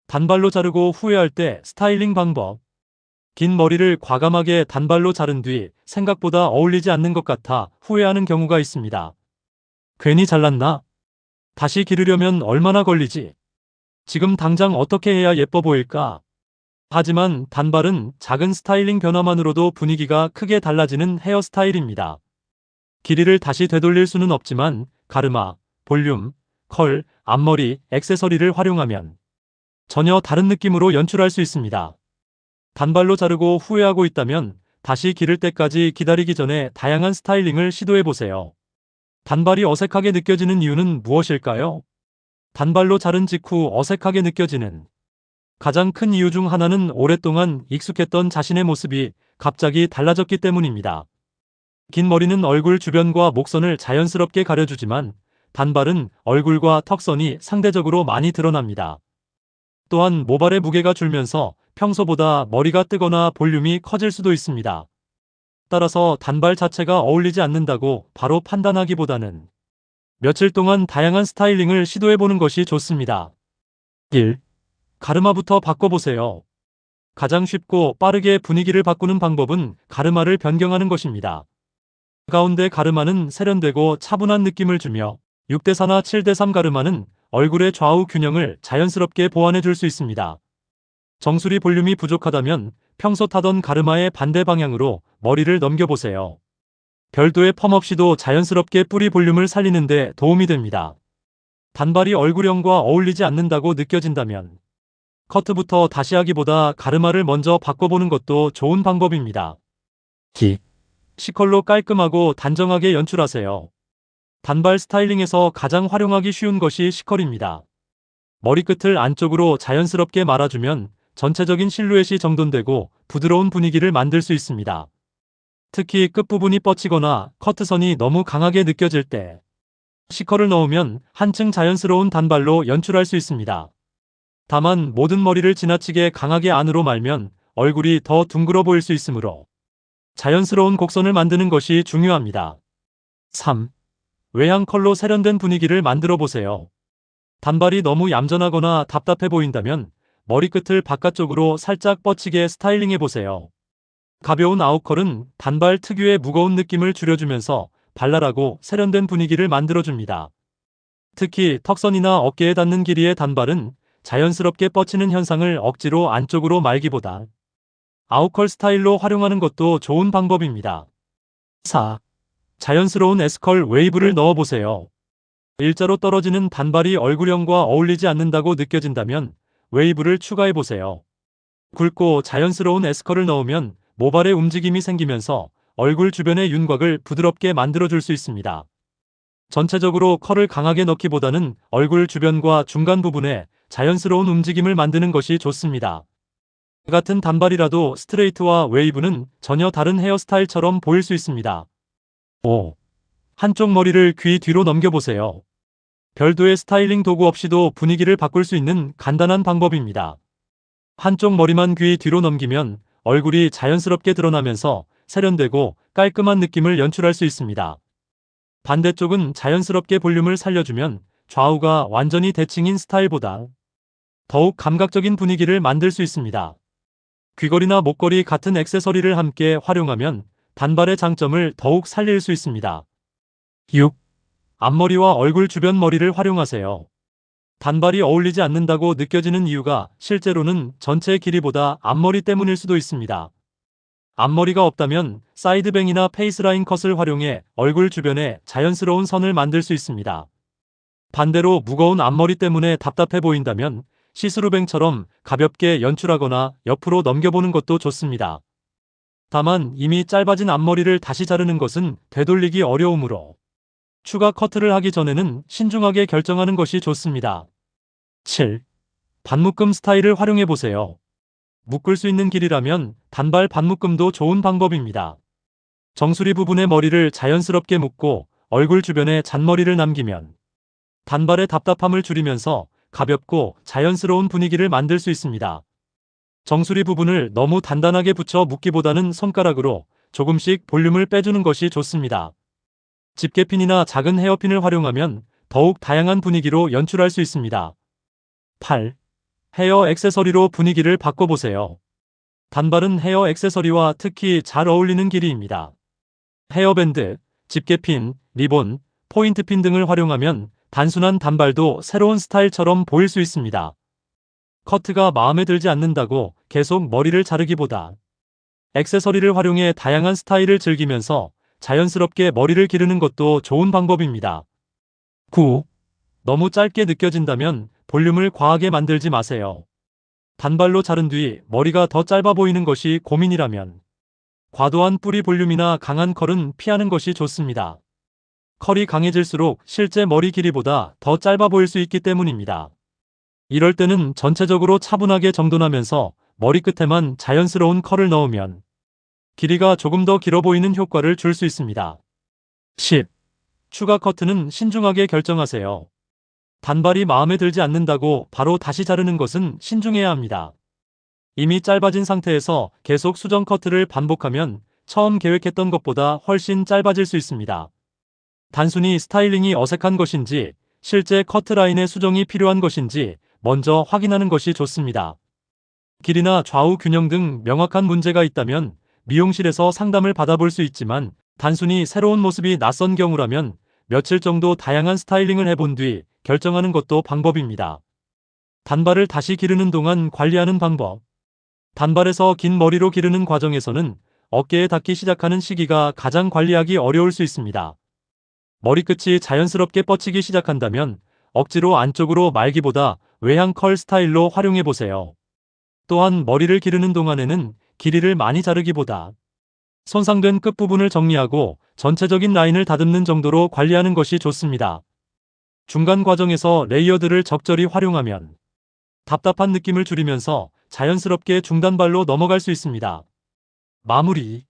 단발로 자르고 후회할 때 스타일링 방법. 긴 머리를 과감하게 단발로 자른 뒤 생각보다 어울리지 않는 것 같아 후회하는 경우가 있습니다. 괜히 잘랐나? 다시 기르려면 얼마나 걸리지? 지금 당장 어떻게 해야 예뻐 보일까? 하지만 단발은 작은 스타일링 변화만으로도 분위기가 크게 달라지는 헤어스타일입니다. 길이를 다시 되돌릴 수는 없지만 가르마, 볼륨, 컬, 앞머리, 액세서리를 활용하면 전혀 다른 느낌으로 연출할 수 있습니다. 단발로 자르고 후회하고 있다면 다시 기를 때까지 기다리기 전에 다양한 스타일링을 시도해보세요. 단발이 어색하게 느껴지는 이유는 무엇일까요? 단발로 자른 직후 어색하게 느껴지는 가장 큰 이유 중 하나는 오랫동안 익숙했던 자신의 모습이 갑자기 달라졌기 때문입니다. 긴 머리는 얼굴 주변과 목선을 자연스럽게 가려주지만 단발은 얼굴과 턱선이 상대적으로 많이 드러납니다. 또한 모발의 무게가 줄면서 평소보다 머리가 뜨거나 볼륨이 커질 수도 있습니다. 따라서 단발 자체가 어울리지 않는다고 바로 판단하기보다는 며칠 동안 다양한 스타일링을 시도해보는 것이 좋습니다. 1. 가르마부터 바꿔보세요. 가장 쉽고 빠르게 분위기를 바꾸는 방법은 가르마를 변경하는 것입니다. 가운데 가르마는 세련되고 차분한 느낌을 주며 6대4나 7대3 가르마는 얼굴의 좌우 균형을 자연스럽게 보완해 줄 수 있습니다. 정수리 볼륨이 부족하다면 평소 타던 가르마의 반대 방향으로 머리를 넘겨보세요. 별도의 펌 없이도 자연스럽게 뿌리 볼륨을 살리는 데 도움이 됩니다. 단발이 얼굴형과 어울리지 않는다고 느껴진다면 커트부터 다시 하기보다 가르마를 먼저 바꿔보는 것도 좋은 방법입니다. C컬로 깔끔하고 단정하게 연출하세요. 단발 스타일링에서 가장 활용하기 쉬운 것이 C컬입니다. 머리끝을 안쪽으로 자연스럽게 말아주면 전체적인 실루엣이 정돈되고 부드러운 분위기를 만들 수 있습니다. 특히 끝부분이 뻗치거나 커트선이 너무 강하게 느껴질 때 C컬을 넣으면 한층 자연스러운 단발로 연출할 수 있습니다. 다만 모든 머리를 지나치게 강하게 안으로 말면 얼굴이 더 둥글어 보일 수 있으므로 자연스러운 곡선을 만드는 것이 중요합니다. 3. 외양 컬로 세련된 분위기를 만들어 보세요. 단발이 너무 얌전하거나 답답해 보인다면 머리끝을 바깥쪽으로 살짝 뻗치게 스타일링해 보세요. 가벼운 아웃컬은 단발 특유의 무거운 느낌을 줄여주면서 발랄하고 세련된 분위기를 만들어줍니다. 특히 턱선이나 어깨에 닿는 길이의 단발은 자연스럽게 뻗치는 현상을 억지로 안쪽으로 말기보다 아웃컬 스타일로 활용하는 것도 좋은 방법입니다. 4. 자연스러운 S컬 웨이브를 넣어보세요. 일자로 떨어지는 단발이 얼굴형과 어울리지 않는다고 느껴진다면 웨이브를 추가해보세요. 굵고 자연스러운 S컬을 넣으면 모발의 움직임이 생기면서 얼굴 주변의 윤곽을 부드럽게 만들어줄 수 있습니다. 전체적으로 컬을 강하게 넣기보다는 얼굴 주변과 중간 부분에 자연스러운 움직임을 만드는 것이 좋습니다. 같은 단발이라도 스트레이트와 웨이브는 전혀 다른 헤어스타일처럼 보일 수 있습니다. 5. 한쪽 머리를 귀 뒤로 넘겨보세요. 별도의 스타일링 도구 없이도 분위기를 바꿀 수 있는 간단한 방법입니다. 한쪽 머리만 귀 뒤로 넘기면 얼굴이 자연스럽게 드러나면서 세련되고 깔끔한 느낌을 연출할 수 있습니다. 반대쪽은 자연스럽게 볼륨을 살려주면 좌우가 완전히 대칭인 스타일보다 더욱 감각적인 분위기를 만들 수 있습니다. 귀걸이나 목걸이 같은 액세서리를 함께 활용하면 단발의 장점을 더욱 살릴 수 있습니다. 6. 앞머리와 얼굴 주변 머리를 활용하세요. 단발이 어울리지 않는다고 느껴지는 이유가 실제로는 전체 길이보다 앞머리 때문일 수도 있습니다. 앞머리가 없다면 사이드뱅이나 페이스라인 컷을 활용해 얼굴 주변에 자연스러운 선을 만들 수 있습니다. 반대로 무거운 앞머리 때문에 답답해 보인다면 시스루뱅처럼 가볍게 연출하거나 옆으로 넘겨보는 것도 좋습니다. 다만 이미 짧아진 앞머리를 다시 자르는 것은 되돌리기 어려우므로 추가 커트를 하기 전에는 신중하게 결정하는 것이 좋습니다. 7. 반묶음 스타일을 활용해보세요. 묶을 수 있는 길이라면 단발 반묶음도 좋은 방법입니다. 정수리 부분의 머리를 자연스럽게 묶고 얼굴 주변에 잔머리를 남기면 단발의 답답함을 줄이면서 가볍고 자연스러운 분위기를 만들 수 있습니다. 정수리 부분을 너무 단단하게 붙여 묶기보다는 손가락으로 조금씩 볼륨을 빼주는 것이 좋습니다. 집게핀이나 작은 헤어핀을 활용하면 더욱 다양한 분위기로 연출할 수 있습니다. 8. 헤어 액세서리로 분위기를 바꿔보세요. 단발은 헤어 액세서리와 특히 잘 어울리는 길이입니다. 헤어밴드, 집게핀, 리본, 포인트핀 등을 활용하면 단순한 단발도 새로운 스타일처럼 보일 수 있습니다. 커트가 마음에 들지 않는다고 계속 머리를 자르기보다 액세서리를 활용해 다양한 스타일을 즐기면서 자연스럽게 머리를 기르는 것도 좋은 방법입니다. 9. 너무 짧게 느껴진다면 볼륨을 과하게 만들지 마세요. 단발로 자른 뒤 머리가 더 짧아 보이는 것이 고민이라면 과도한 뿌리 볼륨이나 강한 컬은 피하는 것이 좋습니다. 컬이 강해질수록 실제 머리 길이보다 더 짧아 보일 수 있기 때문입니다. 이럴 때는 전체적으로 차분하게 정돈하면서 머리끝에만 자연스러운 컬을 넣으면 길이가 조금 더 길어 보이는 효과를 줄 수 있습니다. 10. 추가 커트는 신중하게 결정하세요. 단발이 마음에 들지 않는다고 바로 다시 자르는 것은 신중해야 합니다. 이미 짧아진 상태에서 계속 수정 커트를 반복하면 처음 계획했던 것보다 훨씬 짧아질 수 있습니다. 단순히 스타일링이 어색한 것인지 실제 커트라인의 수정이 필요한 것인지 먼저 확인하는 것이 좋습니다. 길이나 좌우 균형 등 명확한 문제가 있다면 미용실에서 상담을 받아볼 수 있지만 단순히 새로운 모습이 낯선 경우라면 며칠 정도 다양한 스타일링을 해본 뒤 결정하는 것도 방법입니다. 단발을 다시 기르는 동안 관리하는 방법. 단발에서 긴 머리로 기르는 과정에서는 어깨에 닿기 시작하는 시기가 가장 관리하기 어려울 수 있습니다. 머리끝이 자연스럽게 뻗치기 시작한다면 억지로 안쪽으로 말기보다 외향 컬 스타일로 활용해보세요. 또한 머리를 기르는 동안에는 길이를 많이 자르기보다 손상된 끝부분을 정리하고 전체적인 라인을 다듬는 정도로 관리하는 것이 좋습니다. 중간 과정에서 레이어드를 적절히 활용하면 답답한 느낌을 줄이면서 자연스럽게 중단발로 넘어갈 수 있습니다. 마무리.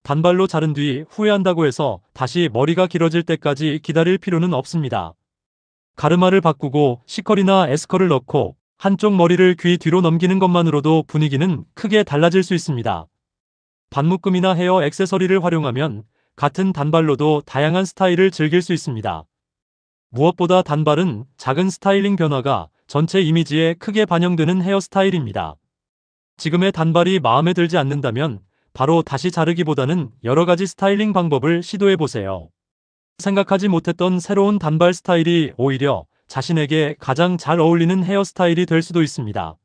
단발로 자른 뒤 후회한다고 해서 다시 머리가 길어질 때까지 기다릴 필요는 없습니다. 가르마를 바꾸고 C컬이나 S컬을 넣고 한쪽 머리를 귀 뒤로 넘기는 것만으로도 분위기는 크게 달라질 수 있습니다. 반묶음이나 헤어 액세서리를 활용하면 같은 단발로도 다양한 스타일을 즐길 수 있습니다. 무엇보다 단발은 작은 스타일링 변화가 전체 이미지에 크게 반영되는 헤어스타일입니다. 지금의 단발이 마음에 들지 않는다면 바로 다시 자르기보다는 여러 가지 스타일링 방법을 시도해보세요. 생각하지 못했던 새로운 단발 스타일이 오히려 자신에게 가장 잘 어울리는 헤어스타일이 될 수도 있습니다.